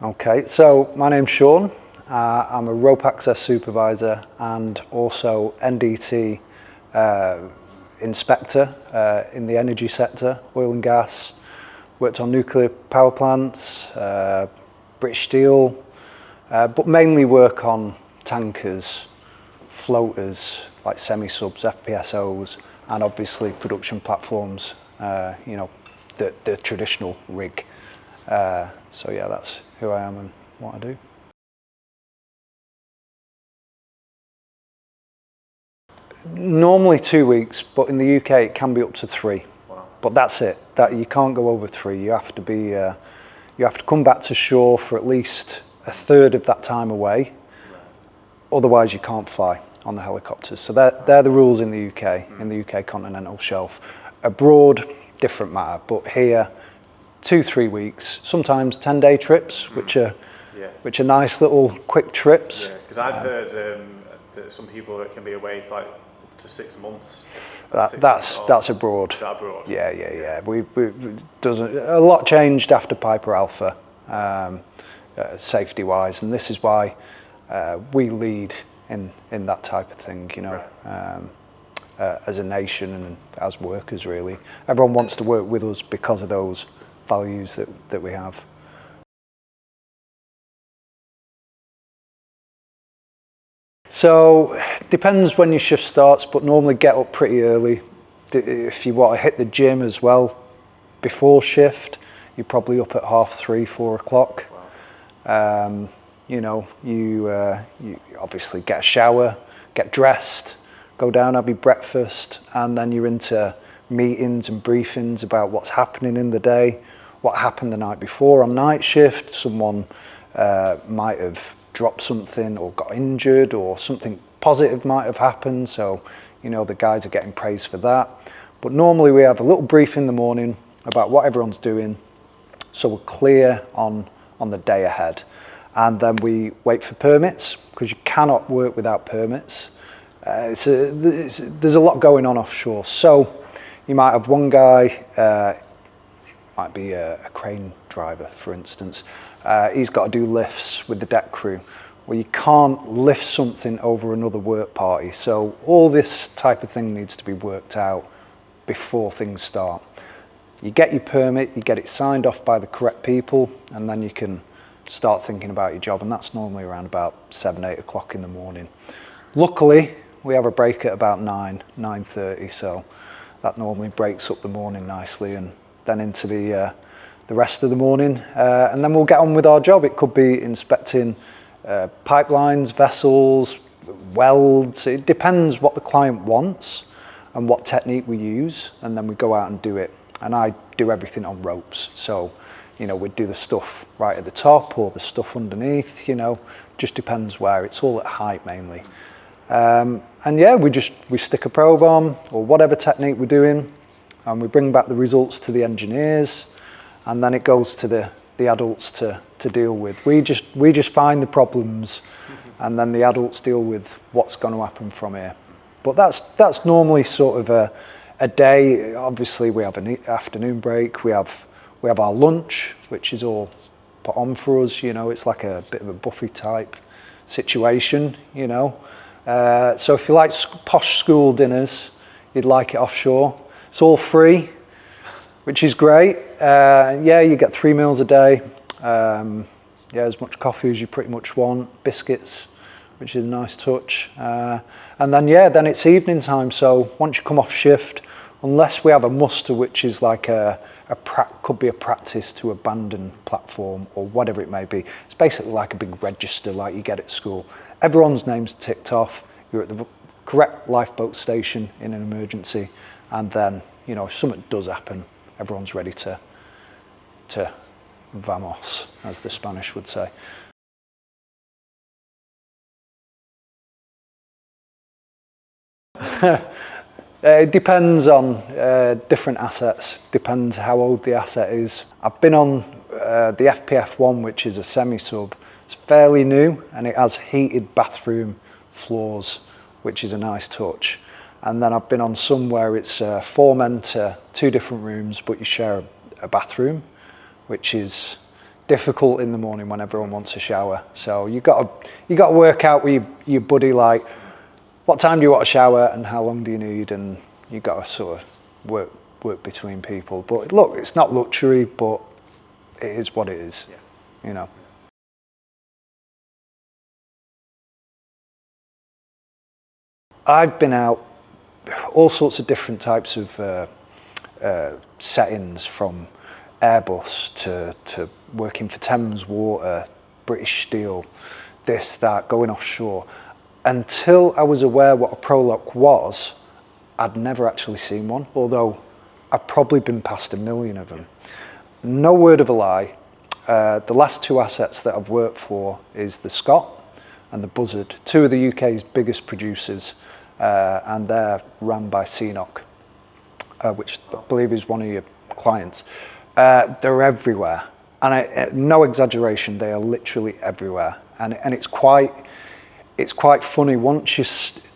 Okay, so my name's Shaun. I'm a rope access supervisor and also NDT inspector in the energy sector, oil and gas. Worked on nuclear power plants, British Steel, but mainly work on tankers, floaters like semi-subs, FPSOs, and obviously production platforms, the traditional rig. So yeah, that's who I am and what I do. Normally 2 weeks, but in the UK it can be up to 3. Wow. But that's it. That you can't go over 3. You have to be, you have to come back to shore for at least a third of that time away. Right. Otherwise, you can't fly on the helicopters. So they're the rules in the UK, in the UK continental shelf. Abroad, different matter. But here, 2-3 weeks, sometimes 10-day trips, which are nice little quick trips. Yeah, because I've heard that some people that can be away for like up to 6 months. That's abroad. Is that abroad? Yeah. We doesn't a lot changed after Piper Alpha, safety wise, and this is why we lead in that type of thing. You know. Right. As a nation and as workers, really, everyone wants to work with us because of those values that we have. So depends when your shift starts, but normally get up pretty early. If you want to hit the gym as well before shift, you're probably up at 3:30, 4 o'clock. Wow. You obviously get a shower, get dressed, go down, have your breakfast, and then you're into meetings and briefings about what's happening in the day, what happened the night before on night shift. Someone might have dropped something or got injured, or something positive might have happened, so the guys are getting praised for that. But normally we have a little brief in the morning about what everyone's doing, so we're clear on the day ahead. And then we wait for permits, because you cannot work without permits. There's a lot going on offshore, so you might have one guy, might be a crane driver, for instance. He's got to do lifts with the deck crew. Well, you can't lift something over another work party. So all this type of thing needs to be worked out before things start. You get your permit, you get it signed off by the correct people, and then you can start thinking about your job. And that's normally around about 7-8 o'clock in the morning. Luckily, we have a break at about 9:30, so that normally breaks up the morning nicely, and then into the rest of the morning, and then we'll get on with our job. It could be inspecting pipelines, vessels, welds. It depends what the client wants and what technique we use, and then we go out and do it. And I do everything on ropes, so we'd do the stuff right at the top or the stuff underneath. Just depends where. It's all at height mainly. And yeah, we stick a probe on, or whatever technique we're doing, and we bring back the results to the engineers, and then it goes to the adults to deal with. We just find the problems, and then the adults deal with what's going to happen from here. But that's normally sort of a day. Obviously, we have an afternoon break. We have our lunch, which is all put on for us. It's like a bit of a buffet type situation. So if you like posh school dinners, you'd like it offshore. It's all free, which is great. You get 3 meals a day. As much coffee as you pretty much want. Biscuits, which is a nice touch. And then it's evening time. So once you come off shift, unless we have a muster, which is like could be a practice to abandon platform or whatever it may be. It's basically like a big register like you get at school. Everyone's name's ticked off. You're at the correct lifeboat station in an emergency, and then if something does happen, everyone's ready to vamos, as the Spanish would say. It depends on different assets, depends how old the asset is. I've been on the FPF1, which is a semi-sub. It's fairly new, and it has heated bathroom floors, which is a nice touch. And then I've been on some where it's 4 men to 2 different rooms, but you share a bathroom, which is difficult in the morning when everyone wants a shower. So you got to work out with your buddy, like, what time do you want a shower and how long do you need, and you got to sort of work between people. But look, it's not luxury, but it is what it is, you know. I've been out all sorts of different types of settings, from Airbus to working for Thames Water, British Steel, this, that, going offshore. Until I was aware what a ProLock was, I'd never actually seen one, although I've probably been past 1 million of them. No word of a lie, the last 2 assets that I've worked for is the Scott and the Buzzard, 2 of the UK's biggest producers, and they're run by CNOC, which I believe is one of your clients. They're everywhere, and no exaggeration, they are literally everywhere. And it's quite funny once you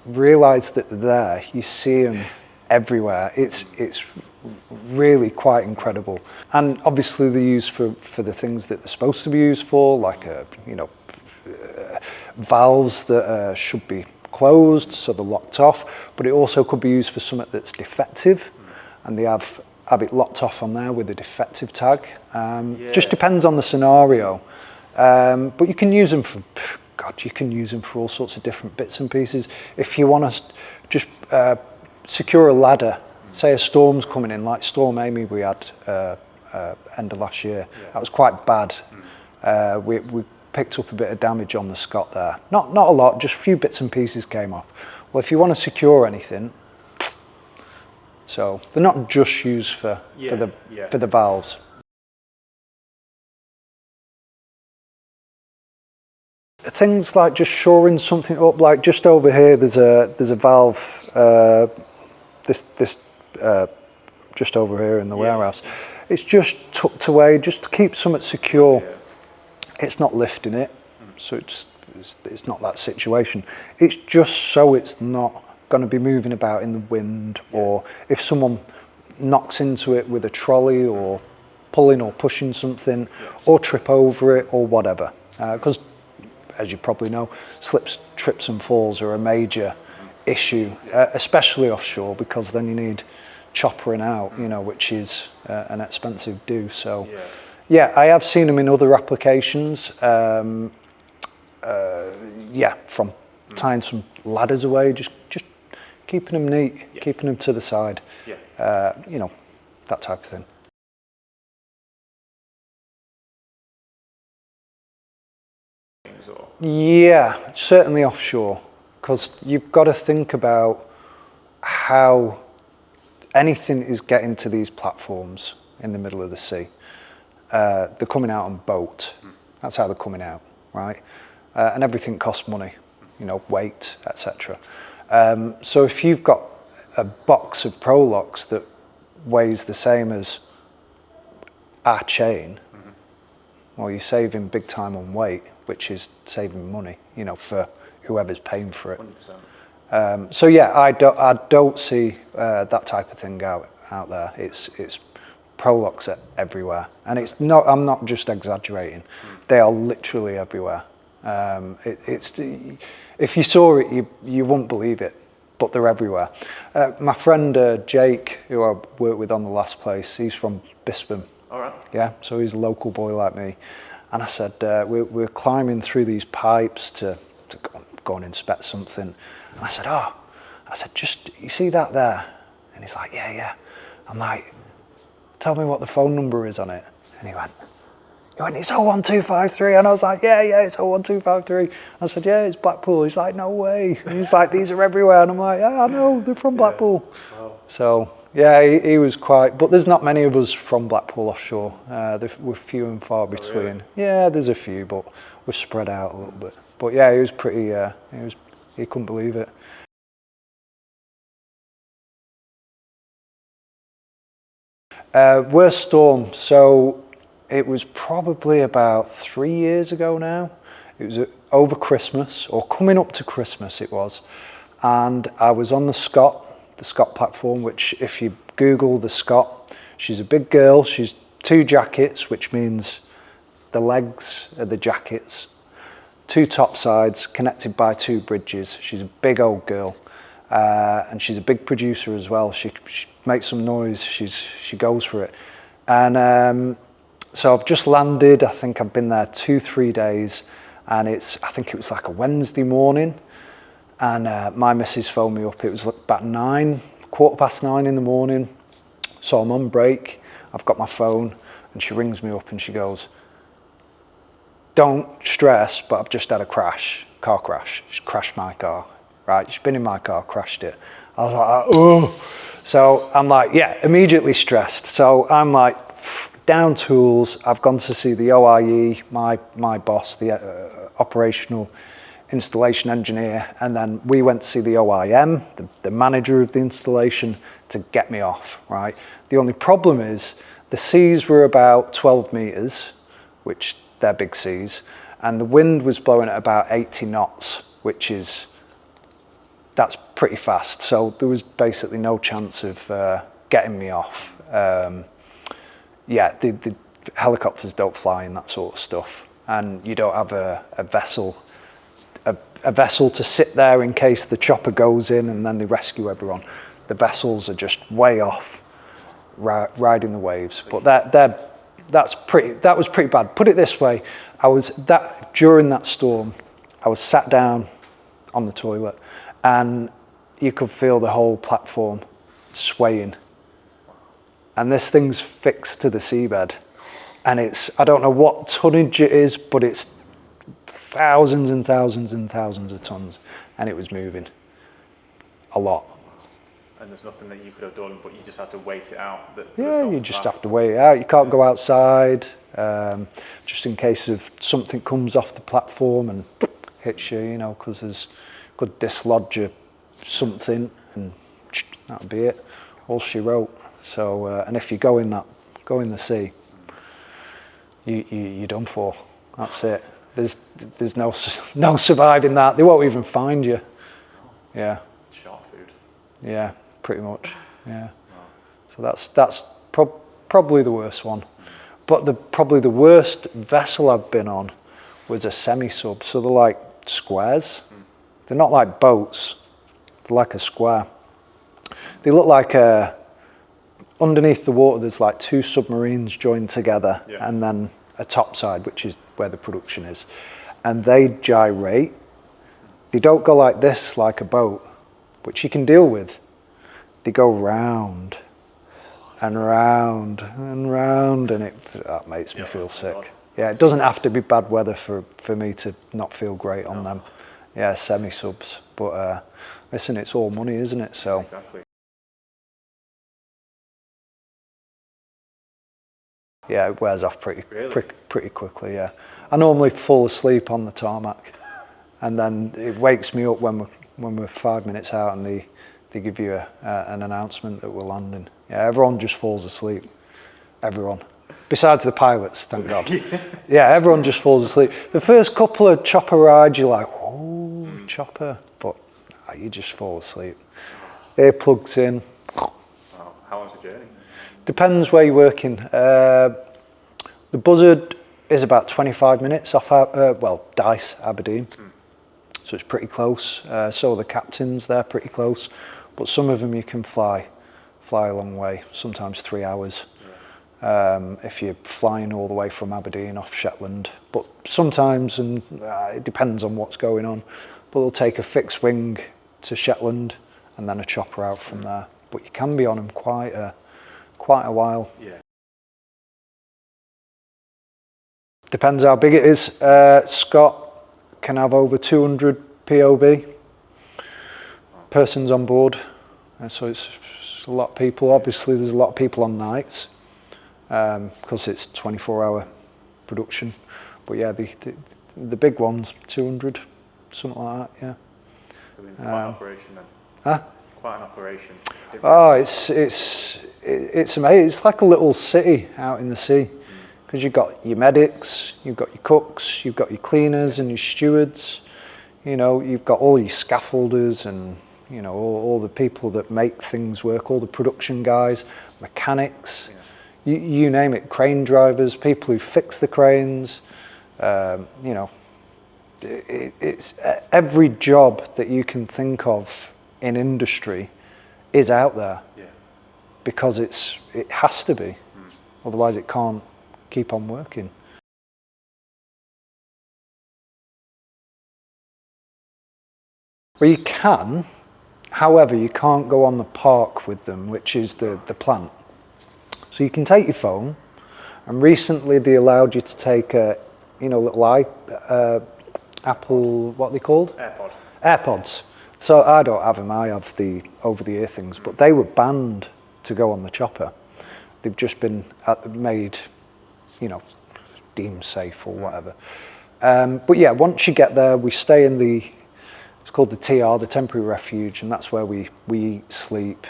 realise that they're there. You see them everywhere. It's really quite incredible. And obviously they're used for the things that they're supposed to be used for, like valves that should be closed, so they're locked off. But it also could be used for something that's defective, and they have it locked off on there with a defective tag. Just depends on the scenario. But you can use them for, you can use them for all sorts of different bits and pieces. If you want to just secure a ladder, say a storm's coming in, like Storm Amy we had end of last year. That was quite bad. We picked up a bit of damage on the Scott there. Not a lot, just a few bits and pieces came off. Well, if you want to secure anything, so they're not just used for the valves. Things like just shoring something up, like just over here there's a valve, just over here in the warehouse. It's just tucked away just to keep something secure. It's not lifting it, so it's not that situation. It's just so it's not going to be moving about in the wind, or if someone knocks into it with a trolley or pulling or pushing something, or trip over it or whatever. Because as you probably know, slips, trips and falls are a major issue, especially offshore, because then you need choppering out, which is an expensive do. So yeah, I have seen them in other applications. From tying some ladders away, just keeping them neat, keeping them to the side, that type of thing. Yeah, certainly offshore, because you've got to think about how anything is getting to these platforms in the middle of the sea. They're coming out on boat. That's how they're coming out, right? And everything costs money, weight, etc. So if you've got a box of ProLocks that weighs the same as our chain, well, you're saving big time on weight, which is saving money, for whoever's paying for it. 100%. So yeah, I don't see that type of thing out there. It's ProLocks everywhere, and I'm not just exaggerating. They are literally everywhere. If you saw it, you wouldn't believe it, but they're everywhere. My friend Jake, who I worked with on the last place, he's from Bispham. All right. Yeah, so he's a local boy like me. And I said, we're climbing through these pipes to go and inspect something. And I said, just, you see that there? And he's like, yeah. I'm like, tell me what the phone number is on it. And he went, it's 01253. And I was like, yeah, it's 01253. I said, yeah, it's Blackpool. He's like, no way. And he's like, these are everywhere. And I'm like, yeah, I know, they're from Blackpool. Wow. So yeah, he was quite, but there's not many of us from Blackpool offshore. We're few and far between. Really? Yeah, there's a few, but we're spread out a little bit. But yeah, he was pretty, he couldn't believe it. Worst storm, so it was probably about 3 years ago now. It was over Christmas, or coming up to Christmas it was. And I was on the Scott platform, which if you Google the Scott, she's a big girl, she's 2 jackets, which means the legs are the jackets, 2 top sides connected by 2 bridges. She's a big old girl, and she's a big producer as well. She makes some noise. She goes for it. And so I've just landed. I think I've been there 2-3 days, and I think it was like a Wednesday morning, and my missus phoned me up. It was about 9:15 in the morning. So I'm on break. I've got my phone, and she rings me up and she goes, "Don't stress, but I've just had a car crash. She's crashed my car, right? She's been in my car, crashed it." I was like, "Oh." So I'm like, yeah, immediately stressed. So I'm like, down tools. I've gone to see the OIE, my boss, the operational installation engineer, and then we went to see the OIM, the manager of the installation, to get me off, right? The only problem is the seas were about 12 meters, which they're big seas, and the wind was blowing at about 80 knots, that's pretty fast. So there was basically no chance of getting me off. The helicopters don't fly in that sort of stuff, and you don't have a vessel to sit there in case the chopper goes in and then they rescue everyone. The vessels are just way off, riding the waves. But that was pretty bad. Put it this way, during that storm, I was sat down on the toilet, and you could feel the whole platform swaying. And this thing's fixed to the seabed, and I don't know what tonnage it is, but it's thousands and thousands and thousands of tons, and it was moving a lot. And there's nothing that you could have done, but you just had to wait it out. You just have to wait it out. You can't go outside, just in case of something comes off the platform and hits you, because there's could dislodge something, and that'll be it. All she wrote. So, and if you go in the sea, you're done for. That's it. There's no surviving that. They won't even find you. Yeah. Shark food. Yeah, pretty much. Yeah. Wow. So that's probably the worst one. But probably the worst vessel I've been on was a semi-sub. So they're like squares. They're not like boats. They're like a square. They look like underneath the water, there's like 2 submarines joined together, and then a top side, which is where the production is. And they gyrate. They don't go like this, like a boat, which you can deal with. They go round and round and round, and that makes me feel sick. Yeah, it doesn't have to be bad weather for me to not feel great on them. Yeah, semi-subs. But listen, it's all money, isn't it? So. Exactly. Yeah, it wears off pretty quickly. Yeah, I normally fall asleep on the tarmac, and then it wakes me up when we're 5 minutes out, and they give you an announcement that we're landing. Yeah, everyone just falls asleep. Everyone, besides the pilots, thank God. Yeah, everyone just falls asleep. The first couple of chopper rides, you're like, oh, chopper, but you just fall asleep. Earplugs in. Wow. How long's the journey? Depends where you're working. The Buzzard is about 25 minutes off, Dice, Aberdeen. So it's pretty close. So are the captains, they're pretty close. But some of them you can fly a long way, sometimes 3 hours. If you're flying all the way from Aberdeen off Shetland. But sometimes, and it depends on what's going on, but they'll take a fixed wing to Shetland and then a chopper out from there. But you can be on them quite a while. Yeah. Depends how big it is. Scott can have over 200 POB persons on board, and so it's a lot of people. Obviously, there's a lot of people on nights because it's 24-hour production. But yeah, the big ones, 200, something like that. Yeah. Quite an operation then. Huh? Quite an operation. Oh, it's amazing. It's like a little city out in the sea, because you've got your medics, you've got your cooks, you've got your cleaners and your stewards. You've got all your scaffolders and all the people that make things work, all the production guys, mechanics. you name it, crane drivers, people who fix the cranes, you know, it's every job that you can think of in industry is out there. Yeah. Because it has to be, otherwise it can't keep on working. Well, you can, however, you can't go on the park with them, which is the plant. So you can take your phone, and recently they allowed you to take a, you know, little Apple, what are they called? AirPods. So I don't have them, I have the over-the-ear things, but they were banned to go on the chopper. They've just been made, you know, deemed safe or whatever. But yeah, once you get there, we stay in it's called the TR, the temporary refuge, and that's where we eat, sleep,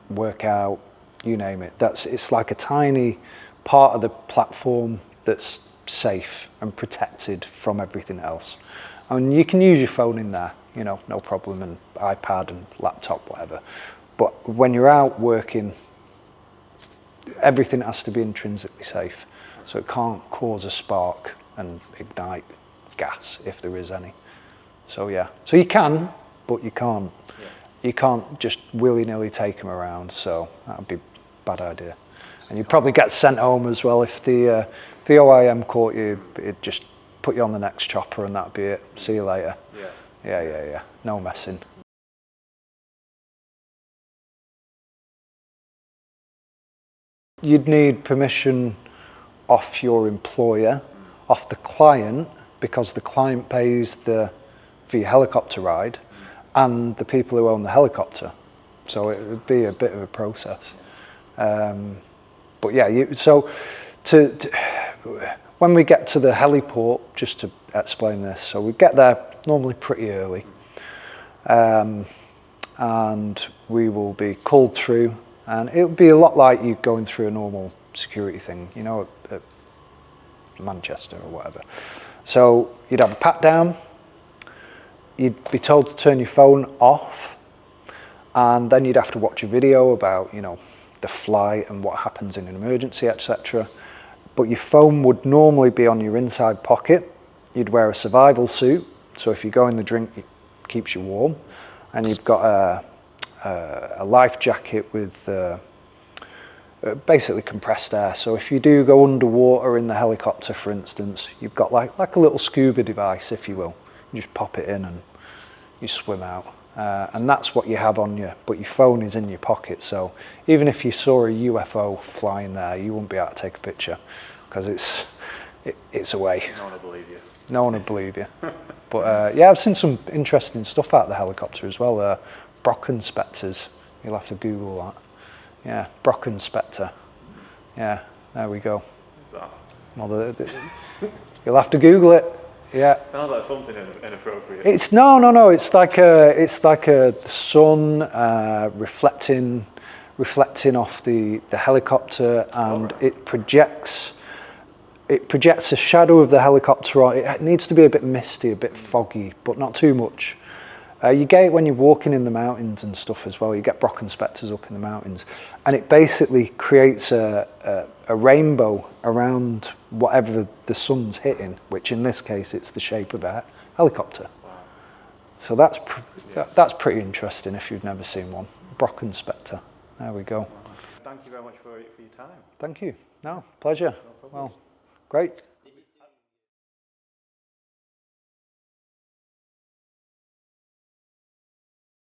work out, you name it. It's like a tiny part of the platform that's safe and protected from everything else. And you can use your phone in there, you know, no problem, and iPad and laptop, whatever. But when you're out working, everything has to be intrinsically safe. So it can't cause a spark and ignite gas if there is any. So yeah, so you can, but you can't. Yeah. You can't just willy-nilly take them around, so that would be a bad idea. And you'd probably get sent home as well if the OIM caught you. It'd just put you on the next chopper and that'd be it. See you later. Yeah. No messing. You'd need permission off your employer, off the client, because the client pays for your helicopter ride, and the people who own the helicopter. So it would be a bit of a process. But yeah, so when we get to the heliport, just to explain this, so we get there normally pretty early, and we will be called through, and it would be a lot like you going through a normal security thing, you know, at Manchester or whatever. So you'd have a pat down, you'd be told to turn your phone off, and then you'd have to watch a video about, you know, the flight and what happens in an emergency, etc. But your phone would normally be on your inside pocket. You'd wear a survival suit, so if you go in the drink, it keeps you warm, and you've got a life jacket with basically compressed air. So if you do go underwater in the helicopter, for instance, you've got like a little scuba device, if you will. You just pop it in and you swim out. And that's what you have on you, but your phone is in your pocket. So even if you saw a UFO flying there, you wouldn't be able to take a picture because it's away. No one will believe you. No one will believe you. But yeah, I've seen some interesting stuff out of the helicopter as well. Brocken spectres. You'll have to Google that. Yeah, Brocken spectre. Yeah, there we go. What's that? Well, you'll have to Google it. Yeah. Sounds like something inappropriate. It's no. It's like the sun reflecting off the helicopter, and it projects a shadow of the helicopter on. It needs to be a bit misty, a bit foggy, but not too much. You get it when you're walking in the mountains and stuff as well. You get Brocken spectres up in the mountains, and it basically creates a rainbow around whatever the sun's hitting, which in this case it's the shape of a helicopter. Wow. So that's pretty interesting if you've never seen one. Brocken spectre. There we go. Thank you very much for your time. Thank you. No, pleasure. No problem. Well, great.